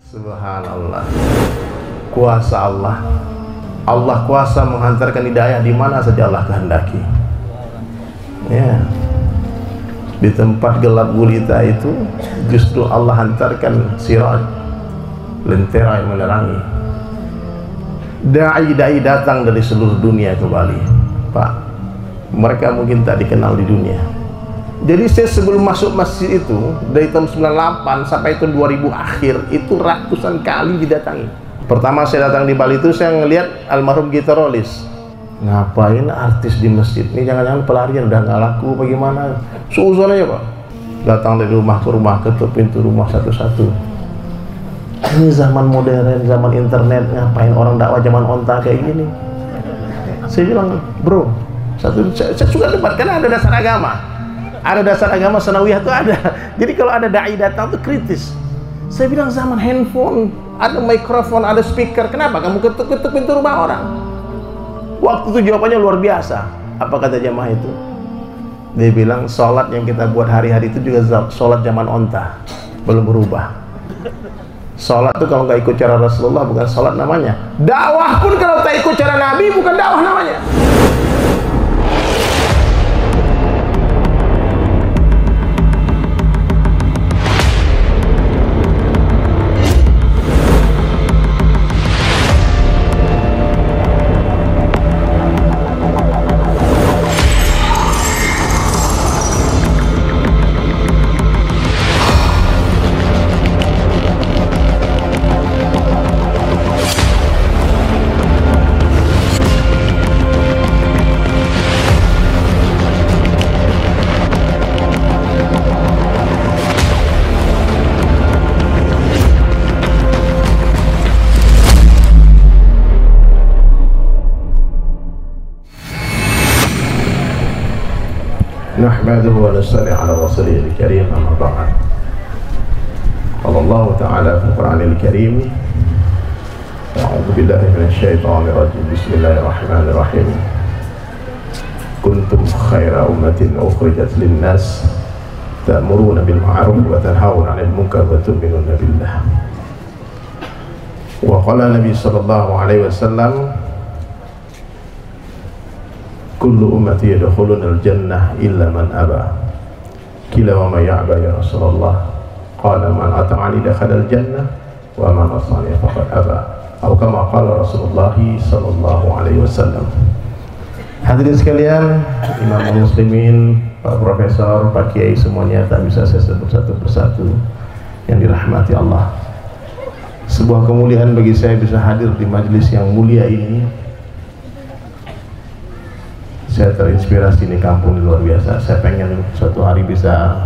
Subhanallah, kuasa Allah. Allah kuasa menghantarkan hidayah di mana saja Allah kehendaki. Ya, di tempat gelap gulita itu justru Allah hantarkan siraj, lentera yang menerangi. Dai-dai datang dari seluruh dunia ke Bali, Pak. Mereka mungkin tak dikenal di dunia. Jadi saya sebelum masuk masjid itu dari tahun 98 sampai tahun 2000 akhir itu ratusan kali didatangi. Pertama saya datang di Bali itu saya ngelihat almarhum gitarolis. Ngapain artis di masjid ini, jangan-jangan pelarian udah nggak laku bagaimana? Suuzon aja Pak. Datang dari rumah ke rumah, ketuk pintu rumah satu-satu. Ini zaman modern, zaman internet, ngapain orang dakwah zaman onta kayak gini? Saya bilang, bro, saya suka debat karena ada dasar agama. Ada dasar agama sanawiyah itu ada. Jadi kalau ada dai datang tuh kritis. Saya bilang zaman handphone, ada mikrofon, ada speaker, kenapa kamu ketuk-ketuk pintu rumah orang? Waktu itu jawabannya luar biasa. Apa kata jamaah itu? Dia bilang sholat yang kita buat hari-hari itu juga sholat zaman onta, belum berubah. Sholat itu kalau nggak ikut cara Rasulullah bukan sholat namanya. Dakwah pun kalau tak ikut cara Nabi bukan dakwah namanya. نحمده ونصلي على رسوله الكريم أما بعد. قال الله تعالى في القرآن الكريم أعوذ بالله من الشيطان الرجيم بسم الله الرحمن الرحيم كنتم خير أمة أخرجت للناس تأمرون بالمعروف وتنهون عن المنكر وتؤمنون بالله. وقال النبي صلى الله عليه وسلم kullu ummati yadkhuluna al-jannah illa man aba. Qila wa ma ya'ba ya Rasulullah? Qala man ata'ani dakhala al-jannah wa man asani faqad aba. Atau kama qala Rasulullah sallallahu alaihi wasallam. Hadirin sekalian, imam muslimin, Pak Profesor, Pak Kiai semuanya tak bisa saya sebut satu persatu yang dirahmati Allah. Sebuah kemuliaan bagi saya bisa hadir di majelis yang mulia ini. Saya terinspirasi di kampung ini luar biasa. Saya pengen suatu hari bisa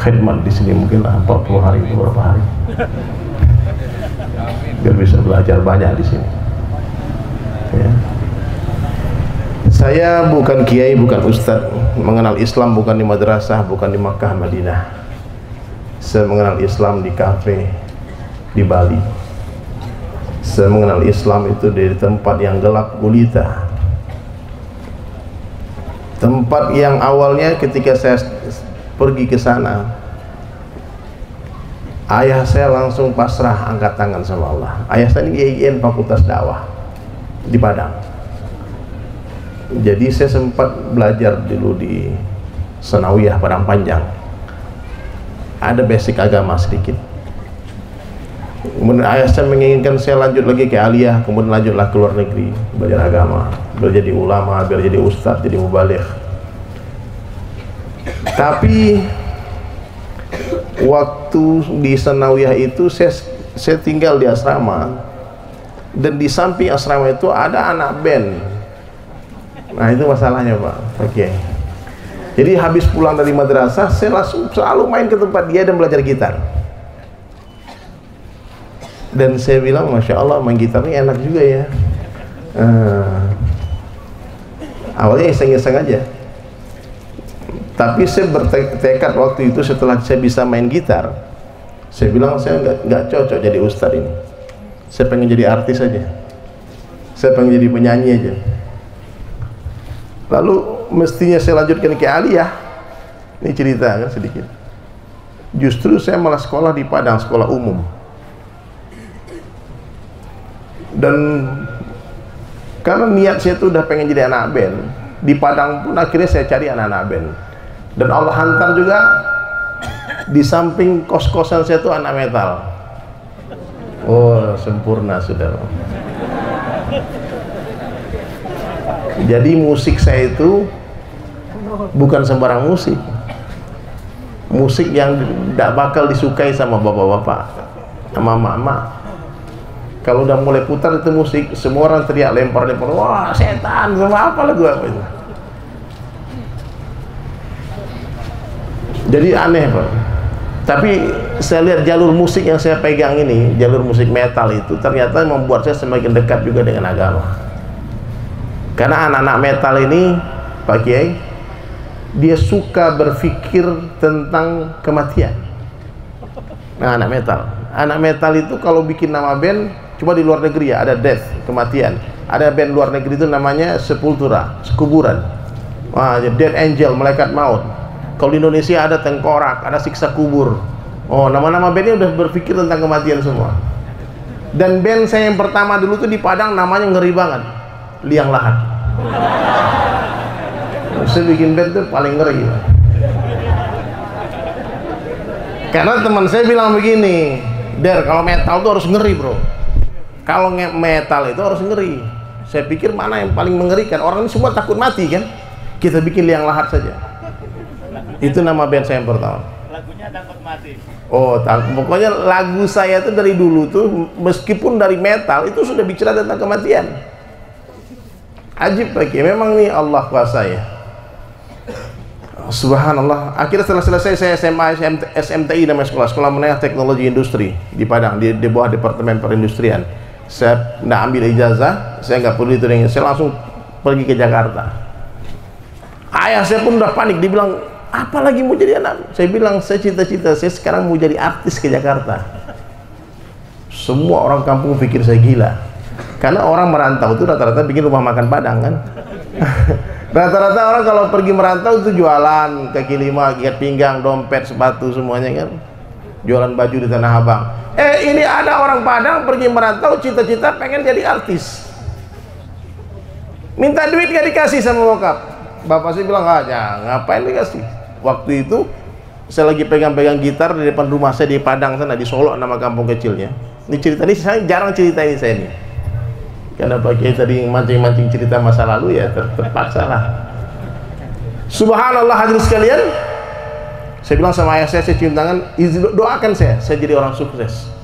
khidmat di sini, mungkin 40 hari, beberapa hari, biar bisa belajar banyak di sini. Ya. Saya bukan kiai, bukan ustadz, mengenal Islam bukan di madrasah, bukan di Makkah, Madinah. Saya mengenal Islam di kafe di Bali. Saya mengenal Islam itu dari tempat yang gelap gulita, tempat yang awalnya ketika saya pergi ke sana, ayah saya langsung pasrah, angkat tangan sama Allah. Ayah saya ini IAIN Fakultas Dakwah di Padang. Jadi saya sempat belajar dulu di Sanawiyah Padang Panjang, ada basic agama sedikit. Kemudian ayah saya menginginkan saya lanjut lagi ke aliyah, kemudian lanjutlah ke luar negeri belajar agama, biar jadi ulama, biar jadi ustadz, jadi mubaligh. Tapi waktu di Sanawiyah itu saya tinggal di asrama, dan di samping asrama itu ada anak band. Nah itu masalahnya Pak. Oke. Jadi habis pulang dari madrasah saya langsung selalu main ke tempat dia dan belajar gitar. Dan saya bilang, Masya Allah, main gitar ini enak juga ya. Awalnya iseng-iseng aja. Tapi saya bertekad waktu itu setelah saya bisa main gitar, saya bilang saya nggak cocok jadi ustadz ini. Saya pengen jadi artis aja. Saya pengen jadi penyanyi aja. Lalu mestinya saya lanjutkan ke aliyah. Ini cerita kan sedikit. Justru saya malah sekolah di Padang, sekolah umum. Dan karena niat saya tuh udah pengen jadi anak band, di Padang pun akhirnya saya cari anak-anak band. Dan Allah hantar juga di samping kos-kosan saya tuh anak metal. Oh, sempurna saudara. Jadi musik saya itu bukan sembarang musik. Musik yang tidak bakal disukai sama bapak-bapak, sama mama. Kalau udah mulai putar itu musik, semua orang teriak, lempar-lempar, wah setan, sama apa lagu apa itu. Jadi aneh Pak. Tapi saya lihat jalur musik yang saya pegang ini, jalur musik metal itu ternyata membuat saya semakin dekat juga dengan agama. Karena anak-anak metal ini, Pak Kiai, dia suka berpikir tentang kematian. Nah, anak metal itu kalau bikin nama band, coba di luar negeri ya, ada death, kematian. Ada band luar negeri itu namanya Sepultura, kuburan. Wah, Dead Angel, malaikat maut. Kalau di Indonesia ada tengkorak, ada siksa kubur. Oh, nama-nama bandnya udah berpikir tentang kematian semua. Dan band saya yang pertama dulu tuh di Padang namanya ngeri banget, Liang Lahat. Saya bikin band tuh paling ngeri. Karena teman saya bilang begini, Der, kalau metal tuh harus ngeri bro. Kalau metal itu harus ngeri. Saya pikir mana yang paling mengerikan? Orang ini semua takut mati kan? Kita bikin Liang Lahat saja. Itu nama band saya yang pertama. Lagunya takut mati. Oh, pokoknya lagu saya tuh dari dulu tuh, meskipun dari metal itu sudah bicara tentang kematian. Ajib lagi, memang nih Allah kuasa ya. Subhanallah. Akhirnya setelah selesai saya SMA SMTI namanya sekolah menengah teknologi industri di Padang, di bawah departemen perindustrian. Saya nggak ambil ijazah, saya nggak perlu itu, saya langsung pergi ke Jakarta. Ayah saya pun udah panik, dibilang apa lagi mau jadi anak? Saya bilang saya cita-cita saya sekarang mau jadi artis ke Jakarta. Semua orang kampung pikir saya gila, karena orang merantau itu rata-rata bikin rumah makan Padang kan. Rata-rata orang kalau pergi merantau itu jualan kaki lima, ikat pinggang, dompet, sepatu semuanya kan, jualan baju di Tanah Abang. Ini ada orang Padang pergi merantau cita-cita pengen jadi artis, minta duit gak dikasih sama bokap. Bapak saya bilang aja ngapain dikasih. Waktu itu saya lagi pegang-pegang gitar di depan rumah saya di Padang sana, di Solo, nama kampung kecilnya. Ini cerita ini saya jarang cerita ini saya nih, karena Pak Kiai tadi mancing-mancing cerita masa lalu ya terpaksa lah. Subhanallah hadirin sekalian, saya bilang sama ayah saya cium tangan, doakan saya jadi orang sukses.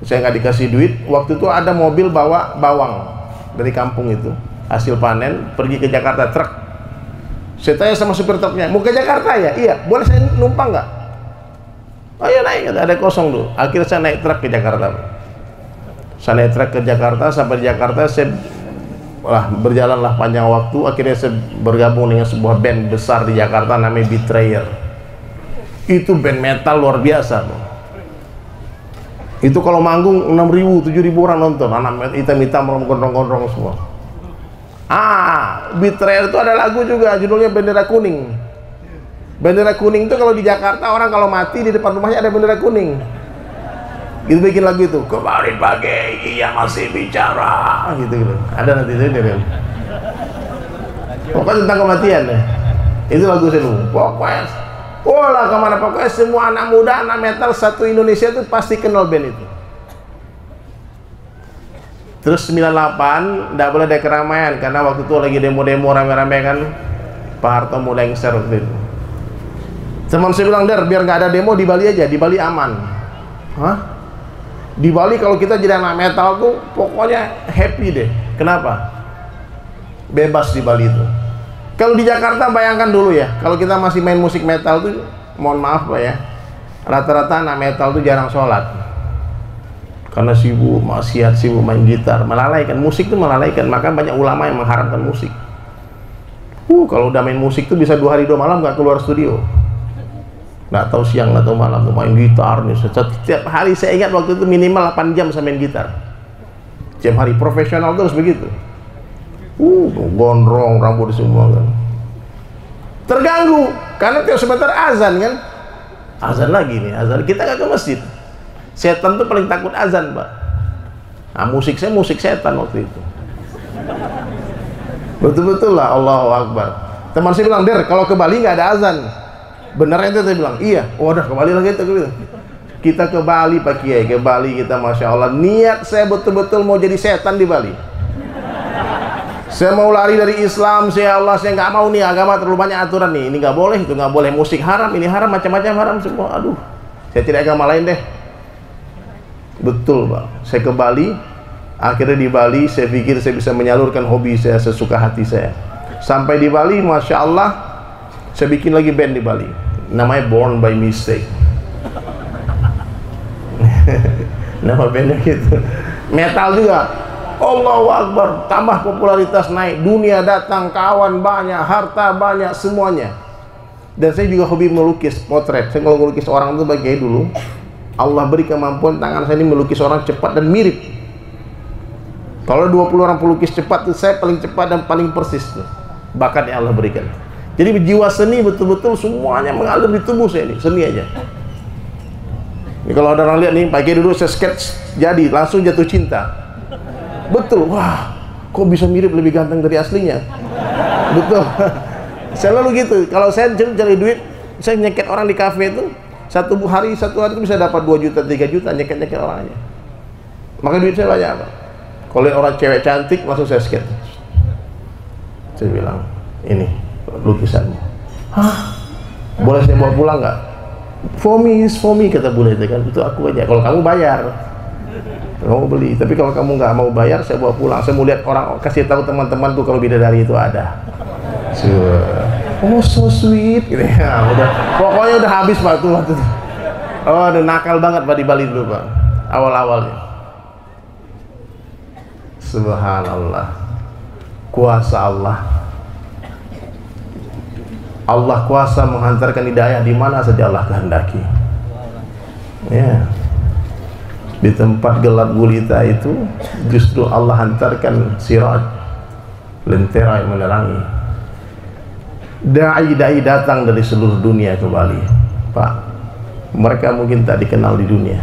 Saya nggak dikasih duit. Waktu itu ada mobil bawa bawang dari kampung itu, hasil panen, pergi ke Jakarta, truk. Saya tanya sama supir truknya, mau ke Jakarta ya? Iya, boleh saya numpang nggak? Oh iya naik, ada kosong dulu. Akhirnya saya naik truk ke Jakarta. Saya naik truk ke Jakarta, sampai di Jakarta saya berjalanlah panjang waktu. Akhirnya saya bergabung dengan sebuah band besar di Jakarta namanya Betrayer. Itu band metal luar biasa bro. Itu kalau manggung 6.000, 7.000 orang nonton, anak hitam-hitam gondrong-gondrong semua. Betrayer itu ada lagu juga judulnya Bendera Kuning. Bendera Kuning itu kalau di Jakarta orang kalau mati di depan rumahnya ada bendera kuning. Gitu bikin lagu itu. Kemarin pagi ia masih bicara gitu. Ada nanti itu kan. Pokoknya tentang kematian ya. Itu lagu saya dulu. Pokoknya lah kemana, pokoknya semua anak muda, anak metal satu Indonesia itu pasti kenal band itu. Terus 98 tidak boleh ada keramaian karena waktu itu lagi demo-demo rame-rame kan, Pak Harto mulai lengser waktu itu. Teman saya bilang, Der, biar nggak ada demo di Bali aja, di Bali aman. Hah? Di Bali kalau kita jadi anak metal tuh pokoknya happy deh. Kenapa? Bebas di Bali itu. Kalau di Jakarta bayangkan dulu ya, kalau kita masih main musik metal tuh, mohon maaf Pak ya, rata-rata anak metal tuh jarang sholat. Karena sibuk maksiat, sibuk main gitar, melalaikan musik itu melalaikan. Maka banyak ulama yang mengharamkan musik. Kalau udah main musik tuh bisa 2 hari 2 malam nggak keluar studio, nggak tahu siang nggak tahu malam tuh main gitar nih. Setiap hari saya ingat waktu itu minimal 8 jam saya main gitar. Tiap hari profesional terus begitu. Gondrong rambut semua kan. Terganggu karena tiap sebentar azan kan. azan lagi nih, azan. Kita nggak ke masjid. Setan tuh paling takut azan, Pak. Nah, musik saya musik setan waktu itu. Betul-betul lah, Allahu Akbar. Teman saya bilang, Der, kalau ke Bali nggak ada azan. Beneran itu? Saya bilang, iya. Oh, udah ke Bali lagi itu. Kita ke Bali, Pak Kiai, ke Bali kita, Masya Allah. Niat saya betul-betul mau jadi setan di Bali. Saya mau lari dari Islam, saya nggak mau nih, agama terlalu banyak aturan nih. Ini nggak boleh, itu nggak boleh, musik haram, ini haram, macam-macam haram semua. Aduh, saya tidak agama lain deh. Betul, Pak. Saya ke Bali, akhirnya di Bali saya pikir saya bisa menyalurkan hobi saya sesuka hati saya. Sampai di Bali, Masya Allah, saya bikin lagi band di Bali. Namanya Born by Mistake. Nama bandnya gitu. Metal juga. Allahu Akbar, tambah popularitas naik, dunia datang, kawan banyak, harta banyak, semuanya. Dan saya juga hobi melukis potret. Saya kalau melukis orang itu bagi dulu, Allah beri kemampuan tangan saya ini melukis orang cepat dan mirip. Kalau 20 orang pelukis cepat itu saya paling cepat dan paling persis tuh. Bakat yang Allah berikan. Jadi jiwa seni betul-betul semuanya mengalir di tubuh saya ini, seni aja. Ini kalau ada orang lihat nih, pagi dulu saya sketch jadi langsung jatuh cinta. Betul, wah, kok bisa mirip lebih ganteng dari aslinya? Betul. Selalu gitu. Kalau saya cari duit, saya nyeket orang di kafe itu satu hari itu bisa dapat 2 juta, 3 juta nyeket orangnya. Maka duit saya banyak, Pak. Kalau lihat orang cewek cantik, langsung saya sketch. Saya bilang, ini lukisanmu. Hah? Boleh saya bawa pulang nggak? For me, kata bule itu kan. Itu aku aja. Kalau kamu bayar, kamu beli. Tapi kalau kamu nggak mau bayar, saya bawa pulang. Saya mau lihat orang, kasih tahu teman-teman tuh kalau bidadari itu ada. Oh, so sweet. Gitu ya, udah. Pokoknya udah habis, Pak, tuh waktu itu. Oh, udah nakal banget, Pak, di Bali dulu, Pak. Awal-awalnya. Subhanallah. Kuasa Allah. Allah kuasa menghantarkan hidayah di mana saja Allah kehendaki. Ya. Di tempat gelap gulita itu justru Allah hantarkan siraj, lentera yang menerangi. Dai-dai datang dari seluruh dunia ke Bali, Pak. Mereka mungkin tak dikenal di dunia.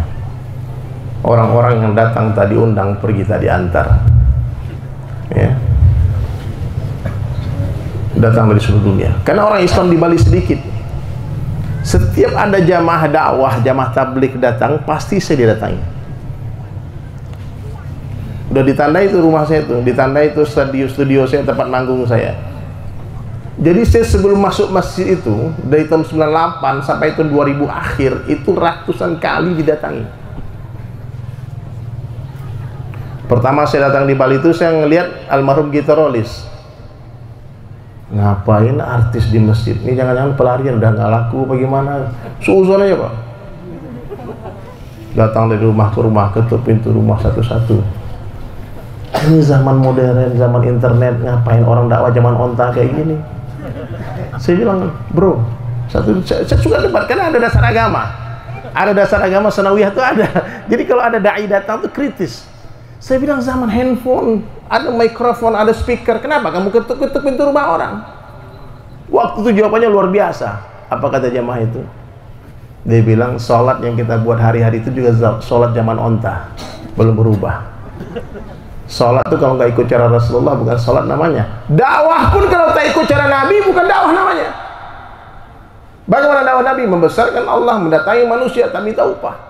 Orang-orang yang datang tadi undang, pergi tadi antar. Ya. Datang dari seluruh dunia. Karena orang Islam di Bali sedikit. Setiap ada jamaah dakwah, jamaah tabligh datang, pasti saya didatangi. Udah ditandai itu rumah saya tuh, ditandai itu studio saya, tempat manggung saya. Jadi saya sebelum masuk masjid itu, dari tahun 98 sampai tahun 2000 akhir, itu ratusan kali didatangi. Pertama saya datang di Bali itu, saya ngelihat almarhum gitarolis. Ngapain artis di masjid? Ini jangan-jangan pelarian, udah nggak laku bagaimana? Suuzon aja, Pak. Datang dari rumah ke rumah, ketuk pintu rumah satu-satu. Ini zaman modern, zaman internet, ngapain orang dakwah zaman onta kayak gini? Saya bilang, bro, saya suka debat karena ada dasar agama. Ada dasar agama sanawiyah tuh ada. Jadi kalau ada dai datang tuh kritis. Saya bilang zaman handphone, ada mikrofon, ada speaker, kenapa kamu ketuk-ketuk pintu rumah orang? Waktu itu jawabannya luar biasa. Apa kata jamaah itu? Dia bilang, sholat yang kita buat hari-hari itu juga sholat zaman onta, belum berubah. Sholat itu kalau nggak ikut cara Rasulullah bukan sholat namanya. Dakwah pun kalau tak ikut cara Nabi bukan dakwah namanya. Bagaimana dakwah Nabi? Membesarkan Allah, mendatangi manusia, tak minta upah.